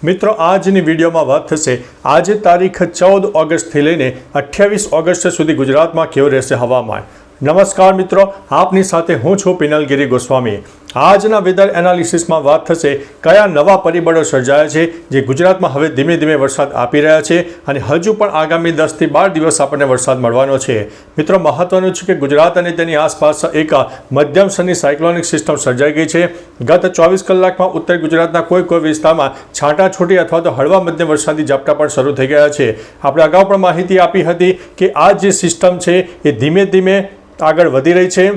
મિત્રો આજની વિડીયોમાં વાત થશે આજે તારીખ 14 ઓગસ્ટથી લઈને 28 ઓગસ્ટ સુધી ગુજરાતમાં કેવું રહેશે હવામાન। નમસ્કાર મિત્રો, આપની સાથે હું છું પિનલગીરી ગોસ્વામી। આજના વેધર એનાલિસિસમાં વાત થશે કયા નવા પરિબળો સર્જાયા છે જે ગુજરાતમાં હવે ધીમે ધીમે વરસાદ આપી રહ્યા છે અને હજુ પણ આગામી 10 થી 12 દિવસ આપણને વરસાદ મળવાનો છે। મિત્રો મહત્વનું છે કે ગુજરાત અને તેની આસપાસ એક મધ્યમ સ્તરની સાયક્લોનિક સિસ્ટમ સર્જાઈ ગઈ છે। ગત 24 કલાકમાં ઉત્તર ગુજરાતના કોઈ વિસ્તારમાં છાંટાછૂટી અથવા તો હળવા મધ્યમ વરસાદી ઝાપટા પણ શરૂ થઈ ગયા છે। આપણે અગાઉ પણ માહિતી આપી હતી કે આ જે સિસ્ટમ છે એ ધીમે ધીમે આગળ વધી રહી છે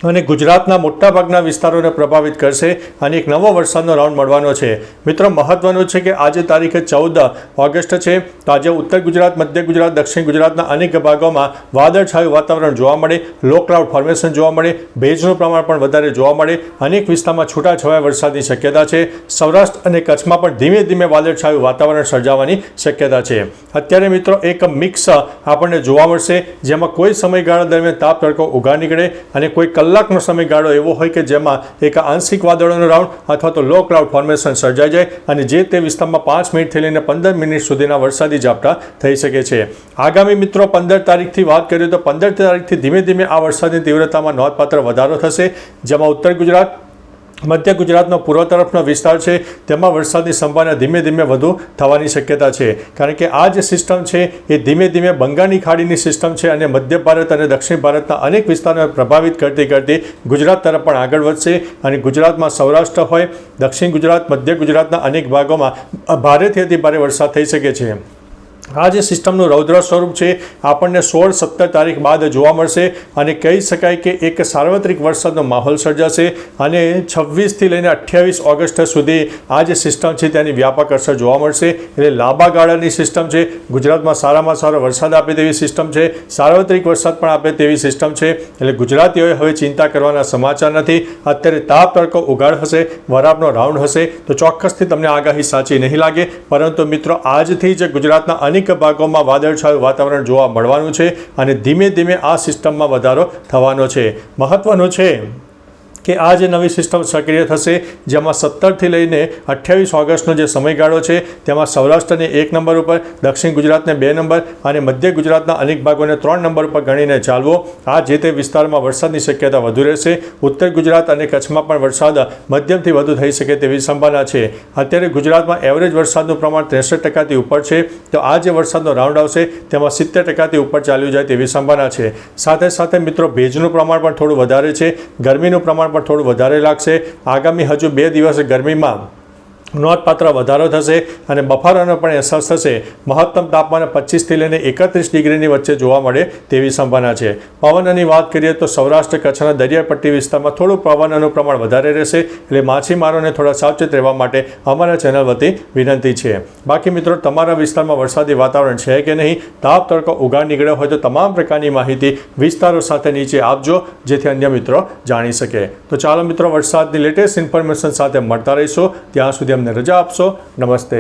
અને ગુજરાતના મોટાભાગના વિસ્તારોને પ્રભાવિત કરશે અને એક નવો વરસાદનો રાઉન્ડ મળવાનો છે। મિત્રો મહત્વનું છે કે આજે તારીખે 14 ઓગસ્ટ છે તો આજે ઉત્તર ગુજરાત, મધ્ય ગુજરાત, દક્ષિણ ગુજરાતના અનેક ભાગોમાં વાદળછાયું વાતાવરણ જોવા મળે, લો ક્લાઉડ ફોર્મેશન જોવા મળે, ભેજનું પ્રમાણ પણ વધારે જોવા મળે, અનેક વિસ્તારમાં છૂટાછવાયા વરસાદની શક્યતા છે। સૌરાષ્ટ્ર અને કચ્છમાં પણ ધીમે ધીમે વાદળછાયું વાતાવરણ સર્જાવાની શક્યતા છે। અત્યારે મિત્રો એક મિક્સ આપણને જોવા મળશે જેમાં કોઈ સમયગાળા દરમિયાન તાપ તડકો ઉઘાડ નીકળે અને કોઈ કલાકનો સમયગાળો એવો હોય કે જેમાં એક આંશિક વાદળોનો રાઉન્ડ અથવા તો લો ક્લાઉડ ફોર્મેશન સર્જાઈ જાય અને જે તે વિસ્તારમાં 5 મિનિટથી લઈને 15 મિનિટ સુધીના વરસાદી ઝાપટા થઈ શકે છે। આગામી મિત્રો 15 તારીખથી વાત કરીએ તો 15 તારીખથી ધીમે ધીમે આ વરસાદની તીવ્રતામાં નોંધપાત્ર વધારો થશે, જેમાં ઉત્તર ગુજરાત, મધ્ય ગુજરાતનો પૂર્વ તરફનો વિસ્તાર છે તેમાં વરસાદની સંભાવના ધીમે ધીમે વધુ થવાની શક્યતા છે, કારણ કે આ જે સિસ્ટમ છે એ ધીમે ધીમે બંગાળની ખાડીની સિસ્ટમ છે અને મધ્ય ભારત અને દક્ષિણ ભારતના અનેક વિસ્તારોને પ્રભાવિત કરતી ગુજરાત તરફ પણ આગળ વધશે અને ગુજરાતમાં સૌરાષ્ટ્ર હોય, દક્ષિણ ગુજરાત, મધ્ય ગુજરાતના અનેક ભાગોમાં ભારેથી અતિ ભારે વરસાદ થઈ શકે છે। આ જે સિસ્ટમનું રૌદ્ર સ્વરૂપ છે આપણને 16-17 તારીખ બાદ જોવા મળશે અને કહી શકાય કે એક સાર્વત્રિક વરસાદનો માહોલ સર્જાશે અને 26થી લઈને 28 ઓગસ્ટ સુધી આ જે સિસ્ટમ છે તેની વ્યાપક અસર જોવા મળશે। એટલે લાંબા ગાળાની સિસ્ટમ છે, ગુજરાતમાં સારામાં સારો વરસાદ આપે તેવી સિસ્ટમ છે, સાર્વત્રિક વરસાદ પણ આપે તેવી સિસ્ટમ છે। એટલે ગુજરાતીઓએ હવે ચિંતા કરવાના સમાચાર નથી। અત્યારે તાપ તડકો ઉઘાડ હશે, વરાપનો રાઉન્ડ હશે તો ચોક્કસથી તમને આગાહી સાચી નહીં લાગે, પરંતુ મિત્રો આજથી જ ગુજરાતના અનેક ભાગોમાં વાદળછાયું વાતાવરણ જોવા મળવાનું છે અને ધીમે ધીમે આ સિસ્ટમમાં વધારો થવાનો છે। મહત્વનું છે કે આ જે નવી સિસ્ટમ સક્રિય થશે જેમાં 17થી લઈને 28 ઓગસ્ટનો જે સમયગાળો છે તેમાં સૌરાષ્ટ્રને 1 નંબર ઉપર, દક્ષિણ ગુજરાતને 2 નંબર અને મધ્ય ગુજરાતના અનેક ભાગોને 3 નંબર ઉપર ગણીને ચાલવો। આ જે તે વિસ્તારમાં વરસાદની શક્યતા વધુ રહેશે। ઉત્તર ગુજરાત અને કચ્છમાં પણ વરસાદ મધ્યમથી વધુ થઈ શકે તેવી સંભાવના છે। અત્યારે ગુજરાતમાં એવરેજ વરસાદનું પ્રમાણ 63% ઉપર છે તો આ જે વરસાદનો રાઉન્ડ આવશે તેમાં 70% ઉપર ચાલ્યું જાય તેવી સંભાવના છે। સાથે સાથે મિત્રો ભેજનું પ્રમાણ પણ થોડું વધારે છે, ગરમીનું પ્રમાણ થોડું વધારે લાગશે। આગામી હજુ 2 દિવસ ગરમીમાં નોંધપાત્ર વધારો થશે અને બફારાનો પણ અહેસાસ થશે। મહત્તમ તાપમાન 25થી લઈને 31 ડિગ્રીની વચ્ચે જોવા મળે તેવી સંભાવના છે। પવનની વાત કરીએ તો સૌરાષ્ટ્ર કચ્છના દરિયાઈ પટ્ટી વિસ્તારમાં થોડું પવનનું પ્રમાણ વધારે રહેશે, એટલે માછીમારોને થોડા સાવચેત રહેવા માટે અમારા ચેનલ વતી વિનંતી છે। બાકી મિત્રો તમારા વિસ્તારમાં વરસાદી વાતાવરણ છે કે નહીં, તાપ તડકો ઉઘાડ નીકળ્યો હોય તો તમામ પ્રકારની માહિતી વિસ્તારો સાથે નીચે આપજો જેથી અન્ય મિત્રો જાણી શકે। તો ચાલો મિત્રો વરસાદની લેટેસ્ટ ઇન્ફોર્મેશન સાથે મળતા રહીશું, ત્યાં સુધી અમને રજા આપશો। નમસ્તે।